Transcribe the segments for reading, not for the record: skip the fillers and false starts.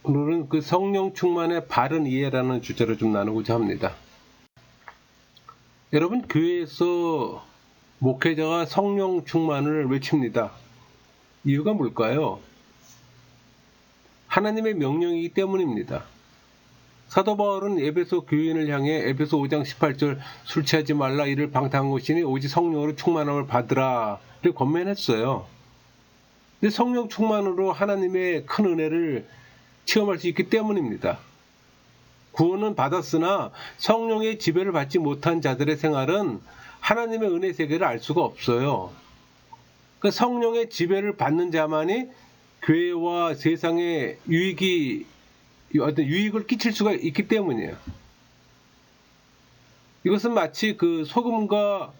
오늘은 그 성령 충만의 바른 이해라는 주제로 좀 나누고자 합니다. 여러분, 교회에서 목회자가 성령 충만을 외칩니다. 이유가 뭘까요? 하나님의 명령이기 때문입니다. 사도 바울은 에베소 교인을 향해 에베소 5장 18절 술 취하지 말라 이를 방탕한 것이니 오직 성령으로 충만함을 받으라를 권면했어요. 근데 성령 충만으로 하나님의 큰 은혜를 체험할 수 있기 때문입니다. 구원은 받았으나 성령의 지배를 받지 못한 자들의 생활은 하나님의 은혜 세계를 알 수가 없어요. 그 성령의 지배를 받는 자만이 교회와 세상에 어떤 유익을 끼칠 수가 있기 때문이에요. 이것은 마치 그 소금과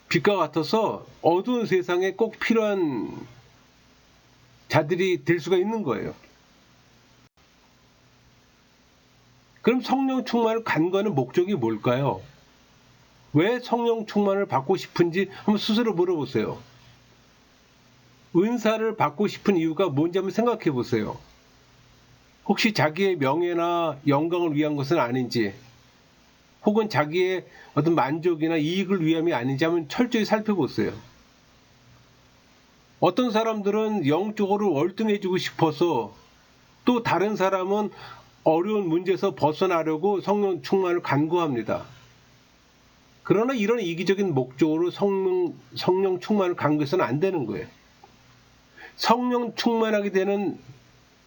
빛과 같아서 어두운 세상에 꼭 필요한 자들이 될 수가 있는 거예요. 그럼 성령 충만을 간구하는 목적이 뭘까요? 왜 성령 충만을 받고 싶은지 한번 스스로 물어보세요. 은사를 받고 싶은 이유가 뭔지 한번 생각해 보세요. 혹시 자기의 명예나 영광을 위한 것은 아닌지, 혹은 자기의 어떤 만족이나 이익을 위함이 아닌지 한번 철저히 살펴보세요. 어떤 사람들은 영적으로 월등해지고 싶어서, 또 다른 사람은 어려운 문제에서 벗어나려고 성령 충만을 간구합니다. 그러나 이런 이기적인 목적으로 성령 충만을 간구해서는 안 되는 거예요. 성령 충만하게 되는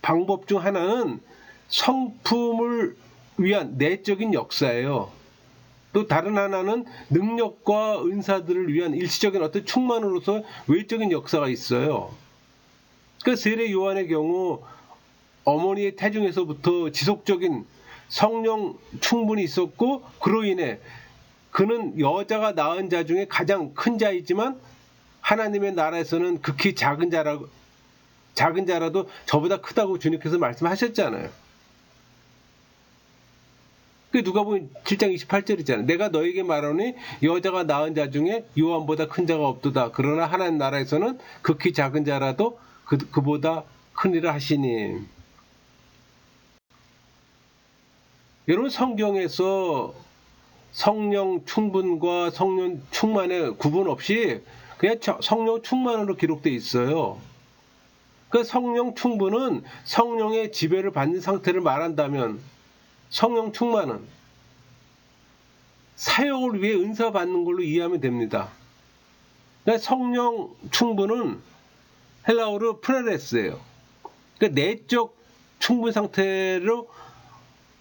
방법 중 하나는 성품을 위한 내적인 역사예요. 또 다른 하나는 능력과 은사들을 위한 일시적인 어떤 충만으로서 외적인 역사가 있어요. 그러니까 세례 요한의 경우 어머니의 태중에서부터 지속적인 성령 충분이 있었고, 그로 인해 그는 여자가 낳은 자 중에 가장 큰 자이지만 하나님의 나라에서는 극히 작은 자라도 저보다 크다고 주님께서 말씀하셨잖아요. 그게 누가복음 7장 28절이잖아요. 내가 너에게 말하노니 여자가 낳은 자 중에 요한보다 큰 자가 없도다. 그러나 하나님 나라에서는 극히 작은 자라도 그보다 크니라 하시니. 여러분, 성경에서 성령 충분과 성령 충만의 구분 없이 그냥 성령 충만으로 기록되어 있어요. 그 성령 충분은 성령의 지배를 받는 상태를 말한다면, 성령 충만은 사역을 위해 은사 받는 걸로 이해하면 됩니다. 그러니까 성령 충분은 헬라어로 프레레스예요. 그러니까 내적 충분 상태로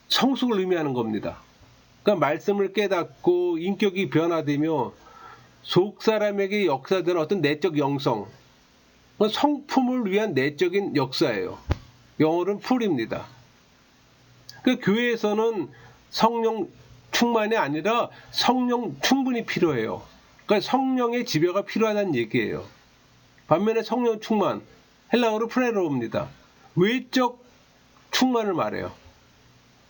성숙을 의미하는 겁니다. 그러니까 말씀을 깨닫고 인격이 변화되며 속 사람에게 역사되는 어떤 내적 영성, 성품을 위한 내적인 역사예요. 영어로는 풀입니다. 그러니까 교회에서는 성령 충만이 아니라 성령 충분이 필요해요. 그러니까 성령의 지배가 필요하다는 얘기예요. 반면에 성령 충만, 헬라어로 프레로입니다. 외적 충만을 말해요.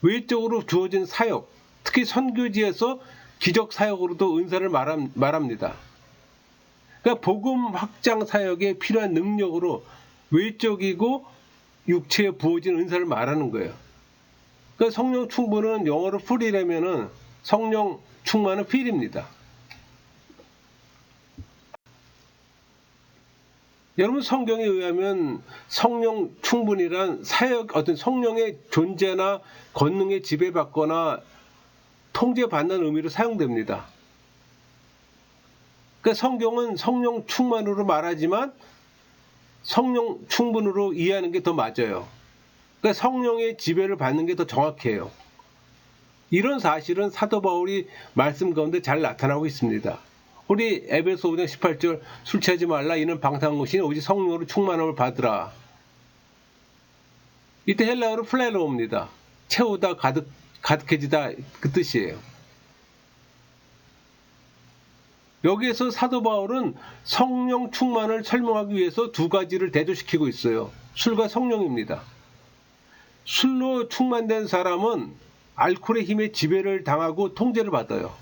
외적으로 주어진 사역, 특히 선교지에서 기적 사역으로도 은사를 말합니다. 그러니까 복음 확장 사역에 필요한 능력으로 외적이고 육체에 부어진 은사를 말하는 거예요. 그러니까 성령 충분은 영어로 풀이라면은 성령 충만은 필입니다. 여러분, 성경에 의하면 성령 충분이란 사역, 어떤 성령의 존재나 권능에 지배받거나 통제받는 의미로 사용됩니다. 그러니까 성경은 성령 충만으로 말하지만 성령 충분으로 이해하는 게 더 맞아요. 그러니까 성령의 지배를 받는 게 더 정확해요. 이런 사실은 사도 바울이 말씀 가운데 잘 나타나고 있습니다. 우리 에베소 5장 18절 술 취하지 말라 이는 방탕한 것이니 오직 성령으로 충만함을 받으라. 이때 헬라어로 플레로입니다. 채우다, 가득해지다, 그 뜻이에요. 여기에서 사도 바울은 성령 충만을 설명하기 위해서 두 가지를 대조시키고 있어요. 술과 성령입니다. 술로 충만된 사람은 알코올의 힘에 지배를 당하고 통제를 받아요.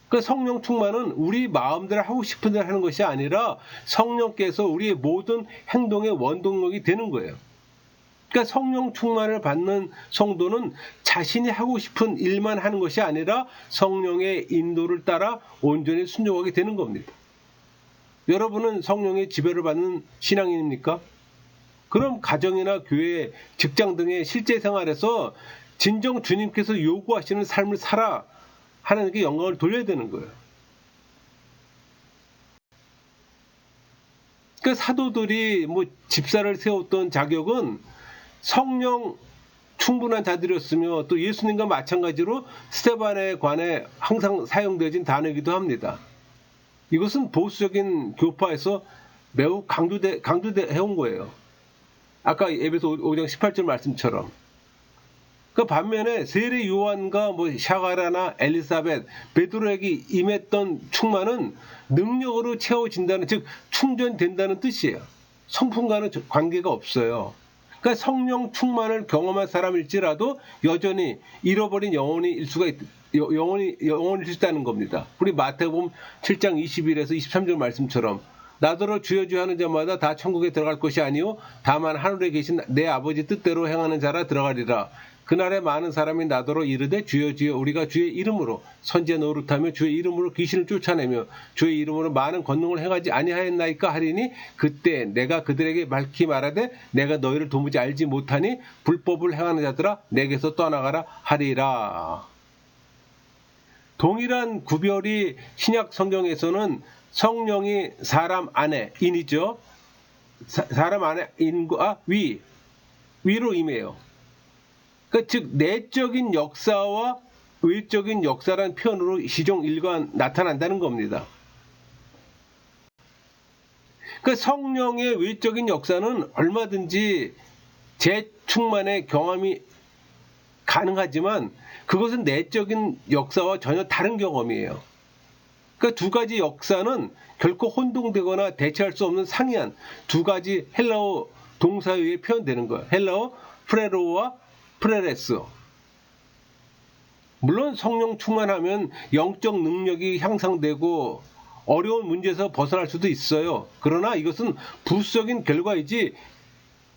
그 성령 충만은 우리 마음대로 하고 싶은 대로 하는 것이 아니라 성령께서 우리의 모든 행동의 원동력이 되는 거예요. 그러니까 성령 충만을 받는 성도는 자신이 하고 싶은 일만 하는 것이 아니라 성령의 인도를 따라 온전히 순종하게 되는 겁니다. 여러분은 성령의 지배를 받는 신앙인입니까? 그럼 가정이나 교회, 직장 등의 실제 생활에서 진정 주님께서 요구하시는 삶을 살아 하나님께 영광을 돌려야 되는 거예요. 그러니까 사도들이 집사를 세웠던 자격은 성령 충분한 자들이었으며 또 예수님과 마찬가지로 스데반에 관해 항상 사용되어진 단어이기도 합니다. 이것은 보수적인 교파에서 매우 강조해온 거예요. 아까 에베소 5장 18절 말씀처럼. 그 반면에 세례 요한과 샤가라나 엘리사벳, 베드로에게 임했던 충만은 능력으로 채워진다는, 즉 충전된다는 뜻이에요. 성품과는 관계가 없어요. 그러니까 성령 충만을 경험한 사람일지라도 여전히 잃어버린 영혼일 수 있다는 겁니다. 우리 마태복음 7장 21에서 23절 말씀처럼 나더러 주여 주여 하는 자마다 다 천국에 들어갈 것이 아니요 다만 하늘에 계신 내 아버지 뜻대로 행하는 자라 들어가리라. 그날에 많은 사람이 나더러 이르되 주여 주여 우리가 주의 이름으로 선지자 노릇하며 주의 이름으로 귀신을 쫓아내며 주의 이름으로 많은 권능을 행하지 아니하였나이까 하리니 그때 내가 그들에게 밝히 말하되 내가 너희를 도무지 알지 못하니 불법을 행하는 자들아 내게서 떠나가라 하리라. 동일한 구별이 신약 성경에서는 성령이 사람 안에 인이죠. 사람 안에 인과 위로 임해요. 그러니까 즉 내적인 역사와 외적인 역사라는 표현으로 시종 일관 나타난다는 겁니다. 그러니까 성령의 외적인 역사는 얼마든지 재충만의 경험이 가능하지만 그것은 내적인 역사와 전혀 다른 경험이에요. 그러니까 두 가지 역사는 결코 혼동되거나 대체할 수 없는 상이한 두 가지 헬라어 동사에 의해 표현되는 거예요. 헬라어 프레로와 프레레스. 물론 성령 충만하면 영적 능력이 향상되고 어려운 문제에서 벗어날 수도 있어요. 그러나 이것은 부수적인 결과이지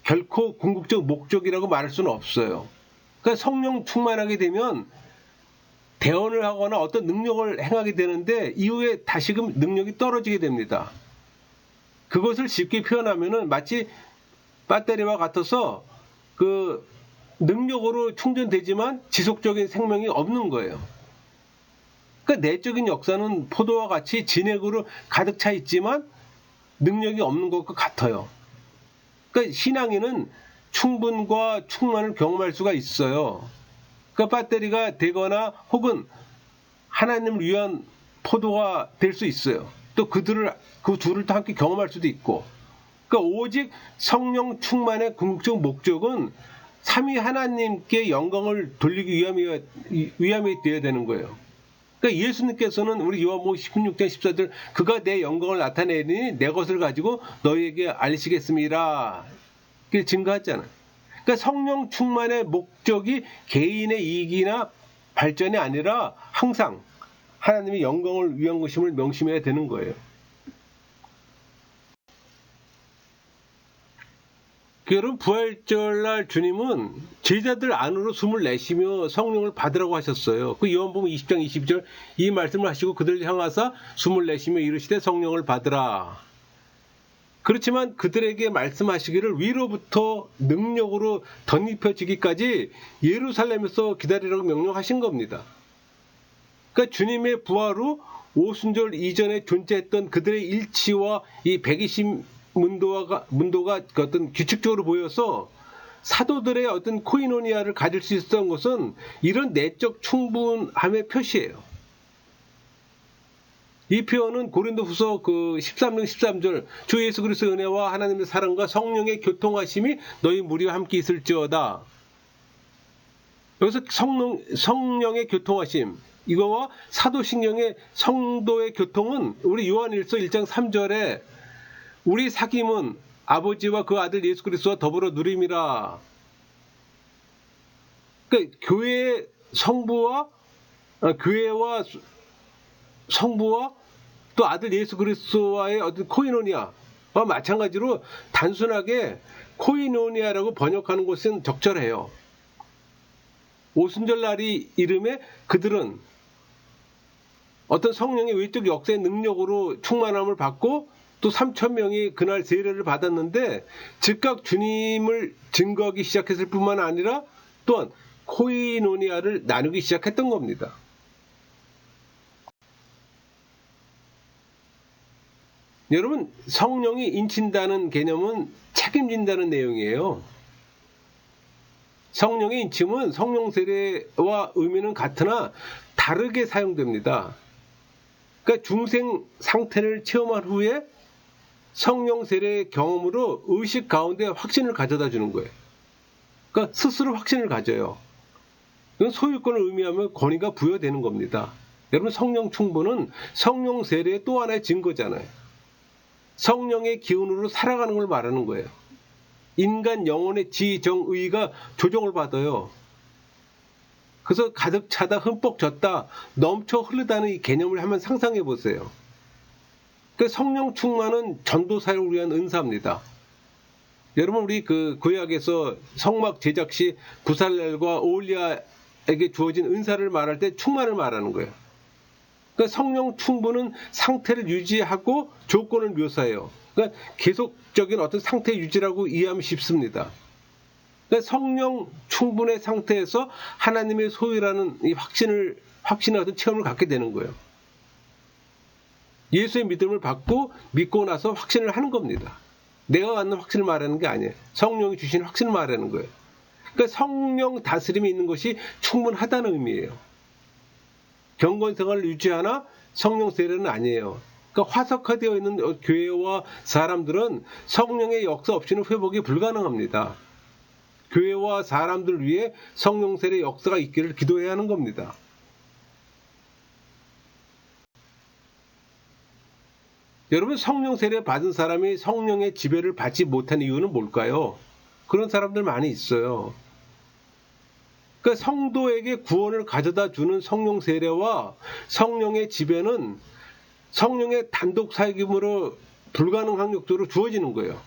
결코 궁극적 목적이라고 말할 수는 없어요. 그러니까 성령 충만하게 되면 대언을 하거나 어떤 능력을 행하게 되는데 이후에 다시금 능력이 떨어지게 됩니다. 그것을 쉽게 표현하면은 마치 배터리와 같아서 그 능력으로 충전되지만 지속적인 생명이 없는 거예요. 그러니까 내적인 역사는 포도와 같이 진액으로 가득 차 있지만 능력이 없는 것과 같아요. 그러니까 신앙인은 충분과 충만을 경험할 수가 있어요. 그러니까 배터리가 되거나 혹은 하나님을 위한 포도가 될 수 있어요. 또 그 둘을 또 함께 경험할 수도 있고. 그러니까 오직 성령 충만의 궁극적 목적은 삼위 하나님께 영광을 돌리기 위함이 되어야 되는 거예요. 그러니까 예수님께서는 우리 요한복음 16장 14절 그가 내 영광을 나타내니 내 것을 가지고 너희에게 알리시겠습니다. 이렇게 증거했잖아요. 그러니까 성령 충만의 목적이 개인의 이익이나 발전이 아니라 항상 하나님의 영광을 위한 것임을 명심해야 되는 거예요. 여러분 부활절날 주님은 제자들 안으로 숨을 내쉬며 성령을 받으라고 하셨어요. 그 요한복음 20장 22절 이 말씀을 하시고 그들을 향하사 숨을 내쉬며 이르시되 성령을 받으라. 그렇지만 그들에게 말씀하시기를 위로부터 능력으로 덧입혀지기까지 예루살렘에서 기다리라고 명령하신 겁니다. 그러니까 주님의 부활 후 오순절 이전에 존재했던 그들의 일치와 이 120 문도가 어떤 규칙적으로 보여서 사도들의 어떤 코이노니아를 가질 수 있었던 것은 이런 내적 충분함의 표시예요. 이 표현은 고린도후서 13장 13절 주 예수 그리스도의 은혜와 하나님의 사랑과 성령의 교통하심이 너희 무리와 함께 있을지어다. 여기서 성령의 교통하심 이거와 사도신경의 성도의 교통은 우리 요한일서 1장 3절에 우리 사귐은 아버지와 그 아들 예수 그리스도와 더불어 누림이라. 그러니까 교회와 성부와 또 아들 예수 그리스도와의 어떤 코이노니아 마찬가지로 단순하게 코이노니아라고 번역하는 것은 적절해요. 오순절날이 이름에 그들은 어떤 성령의 외적 역사의 능력으로 충만함을 받고 또 3,000명이 그날 세례를 받았는데 즉각 주님을 증거하기 시작했을 뿐만 아니라 또한 코이노니아를 나누기 시작했던 겁니다. 여러분, 성령이 인친다는 개념은 책임진다는 내용이에요. 성령의 인침은 성령 세례와 의미는 같으나 다르게 사용됩니다. 그러니까 중생 상태를 체험한 후에 성령 세례의 경험으로 의식 가운데 확신을 가져다 주는 거예요. 그러니까 스스로 확신을 가져요. 이건 소유권을 의미하며 권위가 부여되는 겁니다. 여러분, 성령 충분은 성령 세례의 또 하나의 증거잖아요. 성령의 기운으로 살아가는 걸 말하는 거예요. 인간 영혼의 지정의가 조정을 받아요. 그래서 가득 차다, 흠뻑 젖다, 넘쳐 흐르다는 이 개념을 한번 상상해 보세요. 그러니까 성령 충만은 전도사를 위한 은사입니다. 여러분, 우리 그 구약에서 성막 제작 시 부살렐과 오홀리아에게 주어진 은사를 말할 때 충만을 말하는 거예요. 그러니까 성령 충분은 상태를 유지하고 조건을 묘사해요. 그러니까 계속적인 어떤 상태 유지라고 이해하면 쉽습니다. 그러니까 성령 충분의 상태에서 하나님의 소유라는 이 확신의 어떤 체험을 갖게 되는 거예요. 예수의 믿음을 받고 믿고 나서 확신을 하는 겁니다. 내가 갖는 확신을 말하는 게 아니에요. 성령이 주신 확신을 말하는 거예요. 그러니까 성령 다스림이 있는 것이 충분하다는 의미예요. 경건 생활을 유지하나 성령 세례는 아니에요. 그러니까 화석화되어 있는 교회와 사람들은 성령의 역사 없이는 회복이 불가능합니다. 교회와 사람들 위해 성령 세례 역사가 있기를 기도해야 하는 겁니다. 여러분, 성령 세례 받은 사람이 성령의 지배를 받지 못한 이유는 뭘까요? 그런 사람들 많이 있어요. 그러니까 성도에게 구원을 가져다 주는 성령 세례와 성령의 지배는 성령의 단독 사역임으로 불가능한 역도로 주어지는 거예요.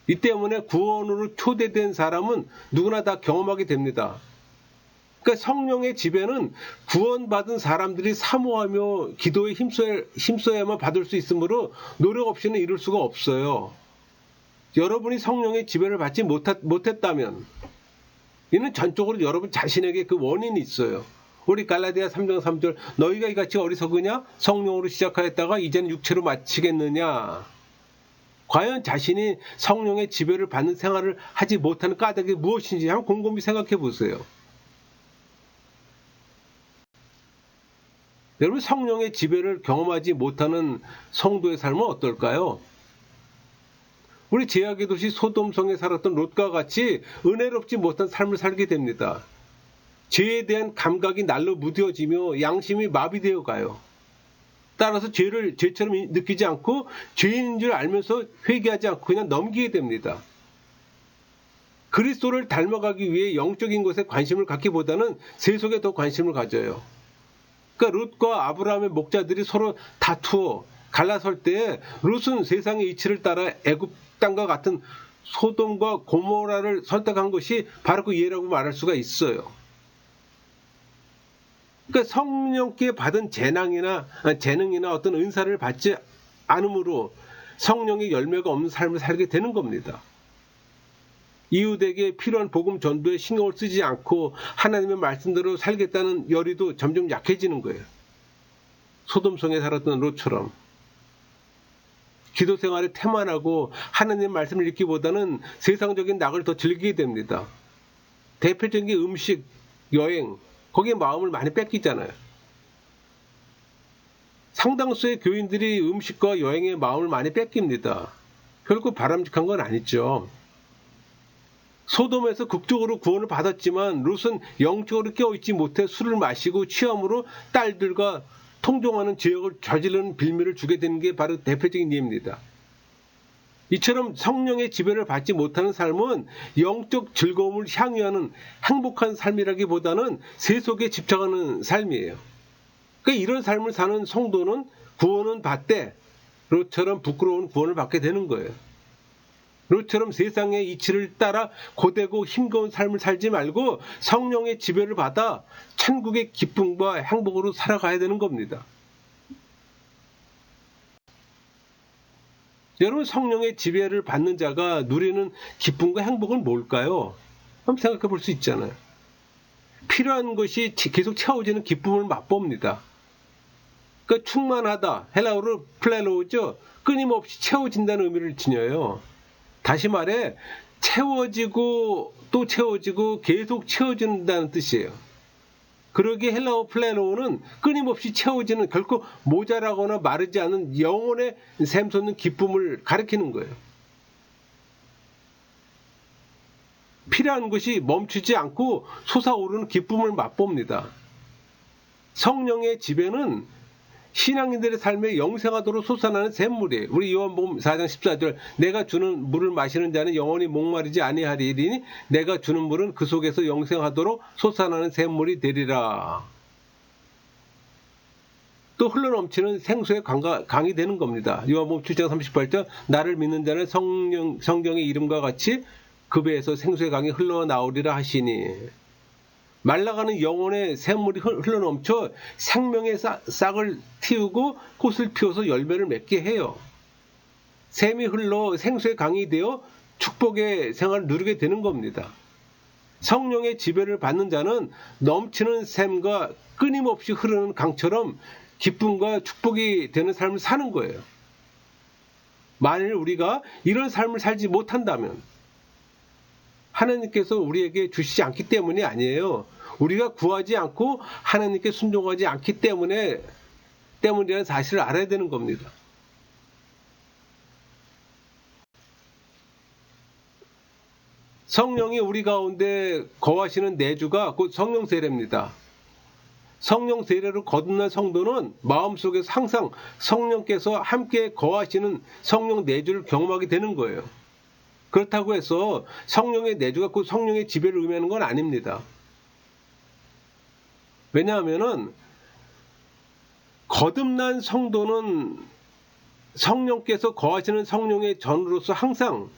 이 때문에 구원으로 초대된 사람은 누구나 다 경험하게 됩니다. 그러니까 성령의 지배는 구원받은 사람들이 사모하며 기도에 힘써야만 받을 수 있으므로 노력 없이는 이룰 수가 없어요. 여러분이 성령의 지배를 받지 못했다면 이는 전적으로 여러분 자신에게 그 원인이 있어요. 우리 갈라디아 3장 3절 너희가 이같이 어리석으냐? 성령으로 시작하였다가 이제는 육체로 마치겠느냐? 과연 자신이 성령의 지배를 받는 생활을 하지 못하는 까닭이 무엇인지 한번 곰곰이 생각해 보세요. 여러분, 성령의 지배를 경험하지 못하는 성도의 삶은 어떨까요? 우리 제약의 도시 소돔성에 살았던 롯과 같이 은혜롭지 못한 삶을 살게 됩니다. 죄에 대한 감각이 날로 무뎌지며 양심이 마비되어 가요. 따라서 죄를 죄처럼 느끼지 않고 죄인인 줄 알면서 회개하지 않고 그냥 넘기게 됩니다. 그리스도를 닮아가기 위해 영적인 것에 관심을 갖기보다는 세속에 더 관심을 가져요. 그러니까 롯과 아브라함의 목자들이 서로 다투어 갈라설 때 롯은 세상의 이치를 따라 애굽 땅과 같은 소돔과 고모라를 선택한 것이 바로 그 예라고 말할 수가 있어요. 그러니까 성령께 받은 재능이나 어떤 은사를 받지 않으므로 성령의 열매가 없는 삶을 살게 되는 겁니다. 이웃에게 필요한 복음 전도에 신경을 쓰지 않고 하나님의 말씀대로 살겠다는 열의도 점점 약해지는 거예요. 소돔성에 살았던 롯처럼. 기도 생활에 태만하고 하나님의 말씀을 읽기보다는 세상적인 낙을 더 즐기게 됩니다. 대표적인 게 음식, 여행, 거기에 마음을 많이 뺏기잖아요. 상당수의 교인들이 음식과 여행에 마음을 많이 뺏깁니다. 결국 바람직한 건 아니죠. 소돔에서 극적으로 구원을 받았지만 롯은 영적으로 깨어있지 못해 술을 마시고 취함으로 딸들과 통종하는 죄악을 저지르는 빌미를 주게 되는 게 바로 대표적인 예입니다. 이처럼 성령의 지배를 받지 못하는 삶은 영적 즐거움을 향유하는 행복한 삶이라기보다는 세속에 집착하는 삶이에요. 그러니까 이런 삶을 사는 성도는 구원은 받되 롯처럼 부끄러운 구원을 받게 되는 거예요. 롯처럼 세상의 이치를 따라 고되고 힘겨운 삶을 살지 말고 성령의 지배를 받아 천국의 기쁨과 행복으로 살아가야 되는 겁니다. 여러분, 성령의 지배를 받는 자가 누리는 기쁨과 행복은 뭘까요? 한번 생각해 볼 수 있잖아요. 필요한 것이 계속 채워지는 기쁨을 맛봅니다. 그러니까 충만하다, 헬라어로 플레로우죠. 끊임없이 채워진다는 의미를 지녀요. 다시 말해 채워지고 또 채워지고 계속 채워진다는 뜻이에요. 그러기에 헬라어 플레로우는 끊임없이 채워지는, 결코 모자라거나 마르지 않은 영혼의 샘솟는 기쁨을 가리키는 거예요. 필요한 것이 멈추지 않고 솟아오르는 기쁨을 맛봅니다. 성령의 지배는 신앙인들의 삶에 영생하도록 솟아나는 샘물이에요. 우리 요한복음 4장 14절, 내가 주는 물을 마시는 자는 영원히 목마르지 아니하리니 내가 주는 물은 그 속에서 영생하도록 솟아나는 샘물이 되리라. 또 흘러넘치는 생수의 강이 되는 겁니다. 요한복음 7장 38절, 나를 믿는 자는 성경의 이름과 같이 그 배에서 생수의 강이 흘러나오리라 하시니, 말라가는 영혼의 샘물이 흘러넘쳐 생명의 싹을 틔우고 꽃을 피워서 열매를 맺게 해요. 샘이 흘러 생수의 강이 되어 축복의 생활을 누리게 되는 겁니다. 성령의 지배를 받는 자는 넘치는 샘과 끊임없이 흐르는 강처럼 기쁨과 축복이 되는 삶을 사는 거예요. 만일 우리가 이런 삶을 살지 못한다면 하나님께서 우리에게 주시지 않기 때문이 아니에요. 우리가 구하지 않고 하나님께 순종하지 않기 때문이라는 사실을 알아야 되는 겁니다. 성령이 우리 가운데 거하시는 내주가 곧 성령 세례입니다. 성령 세례로 거듭난 성도는 마음속에서 항상 성령께서 함께 거하시는 성령 내주를 경험하게 되는 거예요. 그렇다고 해서 성령의 내주가 곧 성령의 지배를 의미하는 건 아닙니다. 왜냐하면 거듭난 성도는 성령께서 거하시는 성령의 전으로서 항상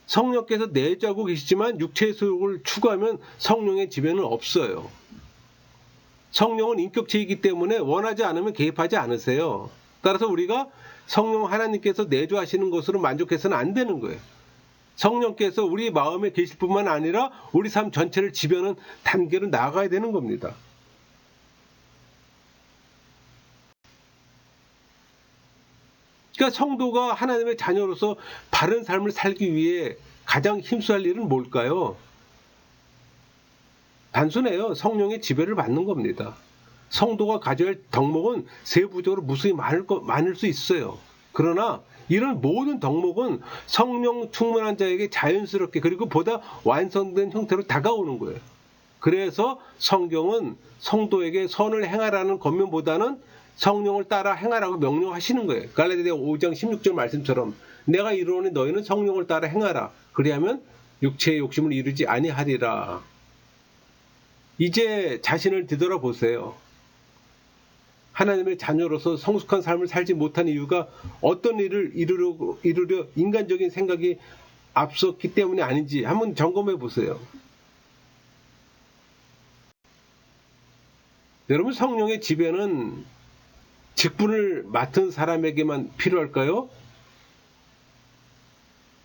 성령께서 내주하고 계시지만 육체의 소욕을 추구하면 성령의 지배는 없어요. 성령은 인격체이기 때문에 원하지 않으면 개입하지 않으세요. 따라서 우리가 성령 하나님께서 내주하시는 것으로 만족해서는 안 되는 거예요. 성령께서 우리 마음에 계실 뿐만 아니라 우리 삶 전체를 지배하는 단계로 나아가야 되는 겁니다. 그러니까 성도가 하나님의 자녀로서 바른 삶을 살기 위해 가장 힘써야 할 일은 뭘까요? 단순해요. 성령의 지배를 받는 겁니다. 성도가 가져야 할 덕목은 세부적으로 무수히 많을 수 있어요. 그러나 이런 모든 덕목은 성령 충만한 자에게 자연스럽게 그리고 보다 완성된 형태로 다가오는 거예요. 그래서 성경은 성도에게 선을 행하라는 권면보다는 성령을 따라 행하라고 명령하시는 거예요. 갈라디아 5장 16절 말씀처럼 내가 이르노니 너희는 성령을 따라 행하라. 그리하면 육체의 욕심을 이루지 아니하리라. 이제 자신을 되돌아보세요. 하나님의 자녀로서 성숙한 삶을 살지 못한 이유가 어떤 일을 이루려 인간적인 생각이 앞섰기 때문이 아닌지 한번 점검해 보세요. 여러분, 성령의 지배는 직분을 맡은 사람에게만 필요할까요?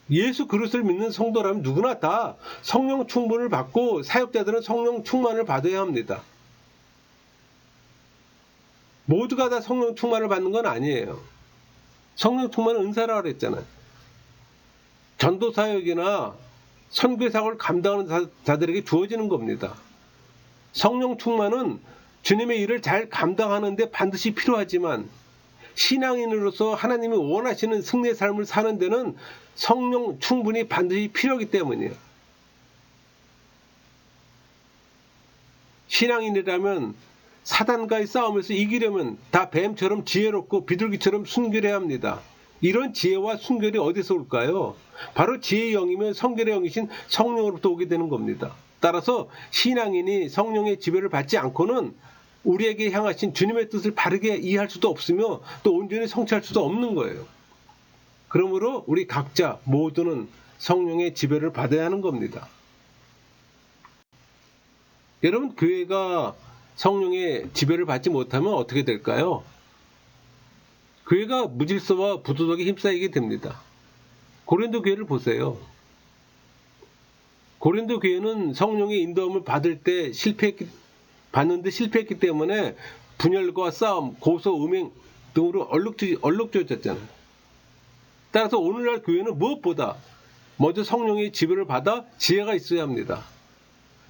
예수 그리스도를 믿는 성도라면 누구나 다 성령 충만을 받고 사역자들은 성령 충만을 받아야 합니다. 모두가 다 성령 충만을 받는 건 아니에요. 성령 충만은 은사라고 그랬잖아요. 전도 사역이나 선교 사역을 감당하는 자들에게 주어지는 겁니다. 성령 충만은 주님의 일을 잘 감당하는 데 반드시 필요하지만 신앙인으로서 하나님이 원하시는 승리의 삶을 사는 데는 성령 충분히 반드시 필요하기 때문이에요. 신앙인이라면 사단과의 싸움에서 이기려면 다 뱀처럼 지혜롭고 비둘기처럼 순결해야 합니다. 이런 지혜와 순결이 어디서 올까요? 바로 지혜의 영이면 성결의 영이신 성령으로부터 오게 되는 겁니다. 따라서 신앙인이 성령의 지배를 받지 않고는 우리에게 향하신 주님의 뜻을 바르게 이해할 수도 없으며 또 온전히 성취할 수도 없는 거예요. 그러므로 우리 각자 모두는 성령의 지배를 받아야 하는 겁니다. 여러분, 교회가 성령의 지배를 받지 못하면 어떻게 될까요? 교회가 무질서와 부도덕에 휩싸이게 됩니다. 고린도 교회를 보세요. 고린도 교회는 성령의 인도함을 받는데 실패했기 때문에 분열과 싸움, 고소, 음행 등으로 얼룩져졌잖아요. 따라서 오늘날 교회는 무엇보다 먼저 성령의 지배를 받아 지혜가 있어야 합니다.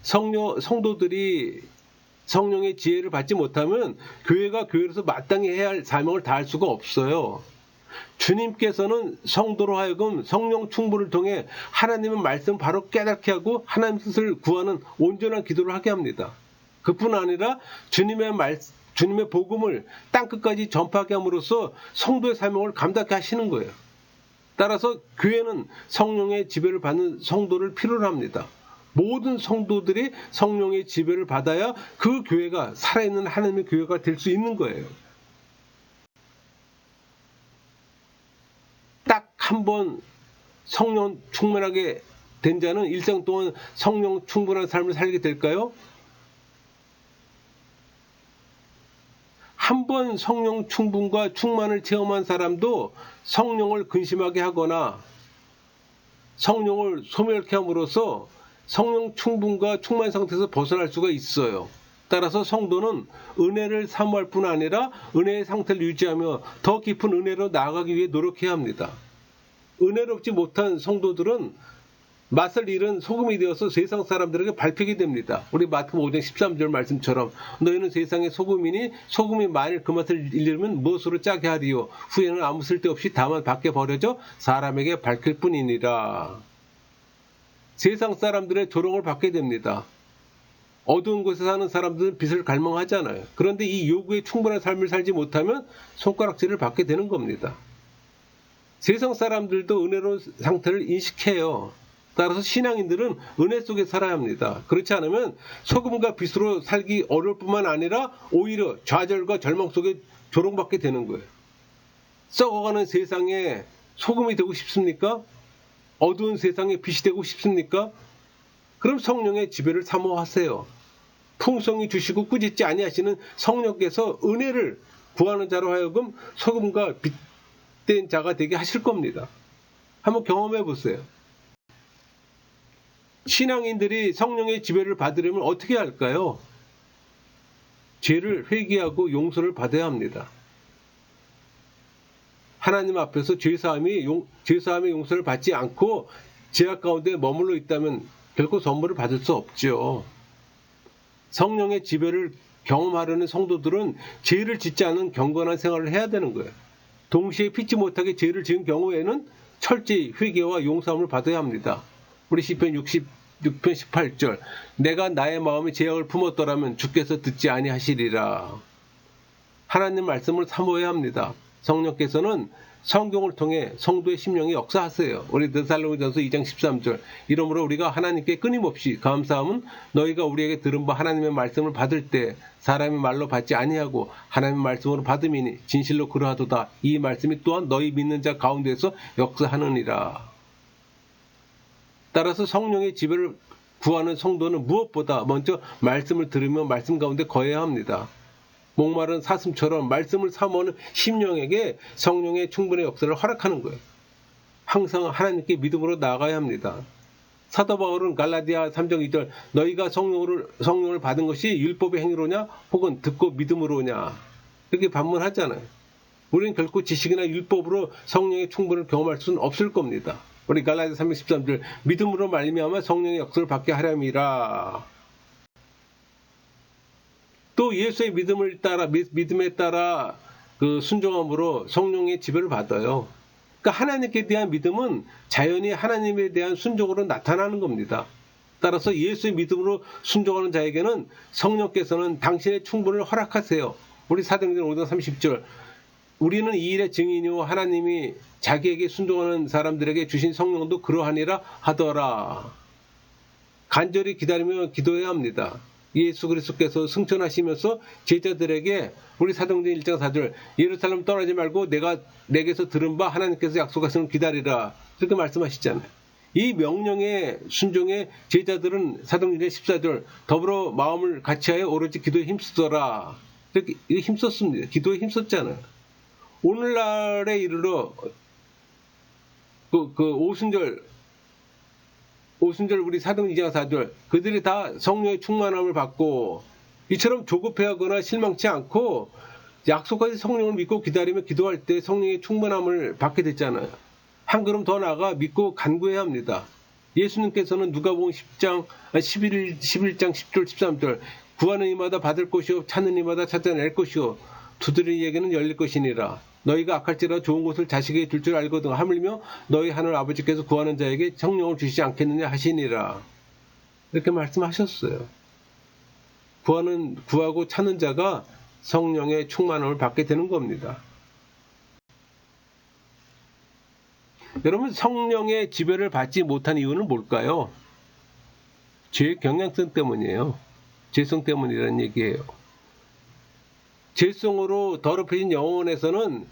성도들이 성령의 지혜를 받지 못하면 교회가 교회로서 마땅히 해야 할 사명을 다할 수가 없어요. 주님께서는 성도로 하여금 성령 충분을 통해 하나님의 말씀을 바로 깨닫게 하고 하나님 뜻을 구하는 온전한 기도를 하게 합니다. 그뿐 아니라 주님의 복음을 땅끝까지 전파하게 함으로써 성도의 사명을 감당케 하시는 거예요. 따라서 교회는 성령의 지배를 받는 성도를 필요로 합니다. 모든 성도들이 성령의 지배를 받아야 그 교회가 살아있는 하나님의 교회가 될 수 있는 거예요. 딱 한 번 성령 충만하게 된 자는 일생 동안 성령 충분한 삶을 살게 될까요? 한 번 성령 충분과 충만을 체험한 사람도 성령을 근심하게 하거나 성령을 소멸케 함으로써 성령 충분과 충만 상태에서 벗어날 수가 있어요. 따라서 성도는 은혜를 사모할 뿐 아니라 은혜의 상태를 유지하며 더 깊은 은혜로 나아가기 위해 노력해야 합니다. 은혜롭지 못한 성도들은 맛을 잃은 소금이 되어서 세상 사람들에게 밟히게 됩니다. 우리 마태복음 5장 13절 말씀처럼 너희는 세상의 소금이니 소금이 만일 그 맛을 잃으면 무엇으로 짜게 하리요 후에는 아무 쓸데없이 다만 밖에 버려져 사람에게 밝힐 뿐이니라. 세상 사람들의 조롱을 받게 됩니다. 어두운 곳에 사는 사람들은 빛을 갈망하잖아요. 그런데 이 요구에 충분한 삶을 살지 못하면 손가락질을 받게 되는 겁니다. 세상 사람들도 은혜로운 상태를 인식해요. 따라서 신앙인들은 은혜 속에 살아야 합니다. 그렇지 않으면 소금과 빛으로 살기 어려울 뿐만 아니라 오히려 좌절과 절망 속에 조롱받게 되는 거예요. 썩어가는 세상에 소금이 되고 싶습니까? 어두운 세상에 빛이 되고 싶습니까? 그럼 성령의 지배를 사모하세요. 풍성히 주시고 꾸짖지 아니하시는 성령께서 은혜를 구하는 자로 하여금 소금과 빛된 자가 되게 하실 겁니다. 한번 경험해 보세요. 신앙인들이 성령의 지배를 받으려면 어떻게 할까요? 죄를 회개하고 용서를 받아야 합니다. 하나님 앞에서 죄사함의 용서를 받지 않고 죄악 가운데 머물러 있다면 결코 선물을 받을 수 없죠. 성령의 지배를 경험하려는 성도들은 죄를 짓지 않은 경건한 생활을 해야 되는 거예요. 동시에 피치 못하게 죄를 지은 경우에는 철저히 회개와 용서함을 받아야 합니다. 우리 시편 66편 18절 내가 나의 마음에 죄악을 품었더라면 주께서 듣지 아니하시리라. 하나님 말씀을 사모해야 합니다. 성령께서는 성경을 통해 성도의 심령에 역사하세요. 우리 데살로니가전서 2장 13절 이러므로 우리가 하나님께 끊임없이 감사함은 너희가 우리에게 들은 바 하나님의 말씀을 받을 때 사람의 말로 받지 아니하고 하나님의 말씀으로 받음이니 진실로 그러하도다. 이 말씀이 또한 너희 믿는 자 가운데서 역사하느니라. 따라서 성령의 지배를 구하는 성도는 무엇보다 먼저 말씀을 들으며 말씀 가운데 거해야 합니다. 목마른 사슴처럼 말씀을 사모하는 심령에게 성령의 충분한 역사를 허락하는 거예요. 항상 하나님께 믿음으로 나아가야 합니다. 사도 바울은 갈라디아 3장 2절 너희가 성령을 받은 것이 율법의 행위로냐 혹은 듣고 믿음으로냐 이렇게 반문하잖아요. 우리는 결코 지식이나 율법으로 성령의 충분을 경험할 수는 없을 겁니다. 우리 갈라디아 3장 13절 믿음으로 말미암아 성령의 역사를 받게 하렴이라. 또 예수의 믿음에 따라 그 순종함으로 성령의 지배를 받아요. 그러니까 하나님께 대한 믿음은 자연히 하나님에 대한 순종으로 나타나는 겁니다. 따라서 예수의 믿음으로 순종하는 자에게는 성령께서는 당신의 충분을 허락하세요. 우리 사도행전 5장 30절 우리는 이 일의 증인이요 하나님이 자기에게 순종하는 사람들에게 주신 성령도 그러하니라 하더라. 간절히 기다리며 기도해야 합니다. 예수 그리스도께서 승천하시면서 제자들에게 우리 사도행전 1장 4절 예루살렘 떠나지 말고 내가 내게서 들은 바 하나님께서 약속하시는 기다리라 이렇게 말씀하시잖아요. 이 명령에 순종해 제자들은 사도행전 14절 더불어 마음을 같이하여 오로지 기도에 힘쓰더라 이렇게 힘썼습니다. 기도에 힘썼잖아요. 오늘날에 이르러 그 오순절 우리 사도행전 2장 4절 그들이 다 성령의 충만함을 받고 이처럼 조급해하거나 실망치 않고 약속하신 성령을 믿고 기다리며 기도할 때 성령의 충만함을 받게 됐잖아요. 한 걸음 더 나아가 믿고 간구해야 합니다. 예수님께서는 누가복음 11장 10절 13절 구하는 이마다 받을 것이요 찾는 이마다 찾아낼 것이요 두드리는 이에게는 열릴 것이니라. 너희가 악할지라도 좋은 것을 자식에게 줄 줄 알거든 하물며 너희 하늘 아버지께서 구하는 자에게 성령을 주시지 않겠느냐 하시니라. 이렇게 말씀하셨어요. 구하고 찾는 자가 성령의 충만함을 받게 되는 겁니다. 여러분 성령의 지배를 받지 못한 이유는 뭘까요? 죄의 경향성 때문이에요. 죄성 때문이라는 얘기예요. 죄성으로 더럽혀진 영혼에서는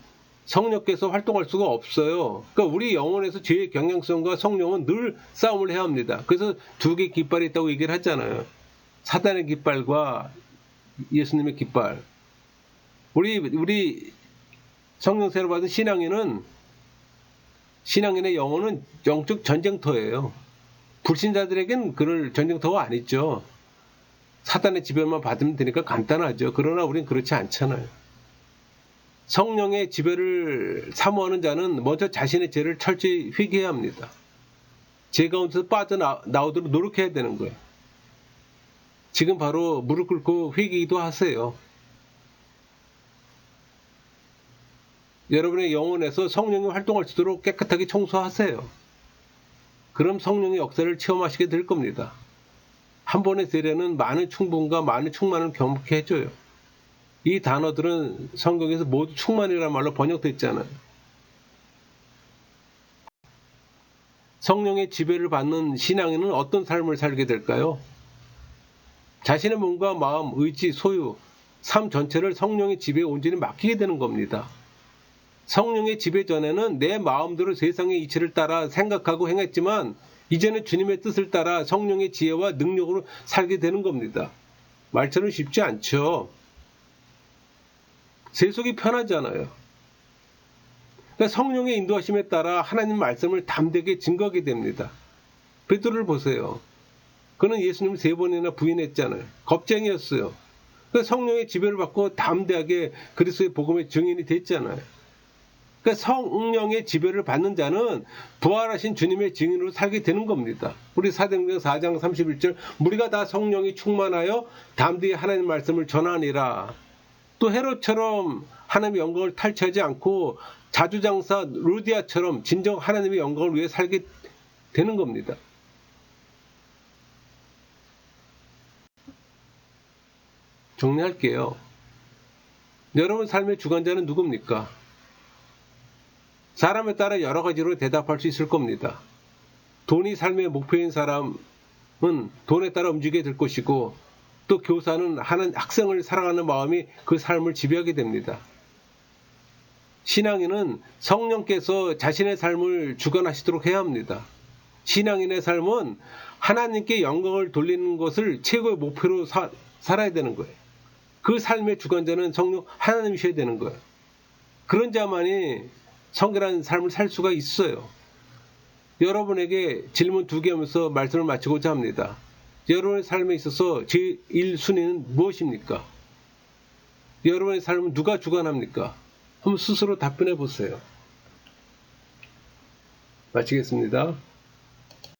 성령께서 활동할 수가 없어요. 그러니까 우리 영혼에서 죄의 경향성과 성령은 늘 싸움을 해야 합니다. 그래서 두 개의 깃발이 있다고 얘기를 하잖아요. 사단의 깃발과 예수님의 깃발. 우리 성령세를 받은 신앙인의 영혼은 영적 전쟁터예요. 불신자들에겐 그럴 전쟁터가 아니죠. 사단의 지배만 받으면 되니까 간단하죠. 그러나 우린 그렇지 않잖아요. 성령의 지배를 사모하는 자는 먼저 자신의 죄를 철저히 회개해야 합니다. 죄 가운데서 빠져나오도록 노력해야 되는 거예요. 지금 바로 무릎 꿇고 회개기도 하세요. 여러분의 영혼에서 성령이 활동할 수 있도록 깨끗하게 청소하세요. 그럼 성령의 역사를 체험하시게 될 겁니다. 한 번의 세례는 많은 충분과 많은 충만을 경험케 해줘요. 이 단어들은 성경에서 모두 충만이라는 말로 번역됐잖아요. 성령의 지배를 받는 신앙인은 어떤 삶을 살게 될까요? 자신의 몸과 마음, 의지, 소유, 삶 전체를 성령의 지배에 온전히 맡기게 되는 겁니다. 성령의 지배 전에는 내 마음대로 세상의 이치를 따라 생각하고 행했지만 이제는 주님의 뜻을 따라 성령의 지혜와 능력으로 살게 되는 겁니다. 말처럼 쉽지 않죠. 세속이 편하잖아요. 그러니까 성령의 인도하심에 따라 하나님 말씀을 담대하게 증거하게 됩니다. 베드로를 보세요. 그는 예수님을 3번이나 부인했잖아요. 겁쟁이였어요. 그러니까 성령의 지배를 받고 담대하게 그리스도의 복음의 증인이 됐잖아요. 그러니까 성령의 지배를 받는 자는 부활하신 주님의 증인으로 살게 되는 겁니다. 우리 사도행전 4장 31절 우리가 다 성령이 충만하여 담대히 하나님 말씀을 전하니라. 또 헤롯처럼 하나님의 영광을 탈취하지 않고 자주장사 루디아처럼 진정 하나님의 영광을 위해 살게 되는 겁니다. 정리할게요. 여러분 삶의 주관자는 누굽니까? 사람에 따라 여러 가지로 대답할 수 있을 겁니다. 돈이 삶의 목표인 사람은 돈에 따라 움직이게 될 것이고 또 교사는 학생을 사랑하는 마음이 그 삶을 지배하게 됩니다. 신앙인은 성령께서 자신의 삶을 주관하시도록 해야 합니다. 신앙인의 삶은 하나님께 영광을 돌리는 것을 최고의 목표로 살아야 되는 거예요. 그 삶의 주관자는 성령 하나님이셔야 되는 거예요. 그런 자만이 성결한 삶을 살 수가 있어요. 여러분에게 질문 2개 하면서 말씀을 마치고자 합니다. 여러분의 삶에 있어서 제1순위는 무엇입니까? 여러분의 삶은 누가 주관합니까? 한번 스스로 답변해 보세요. 마치겠습니다.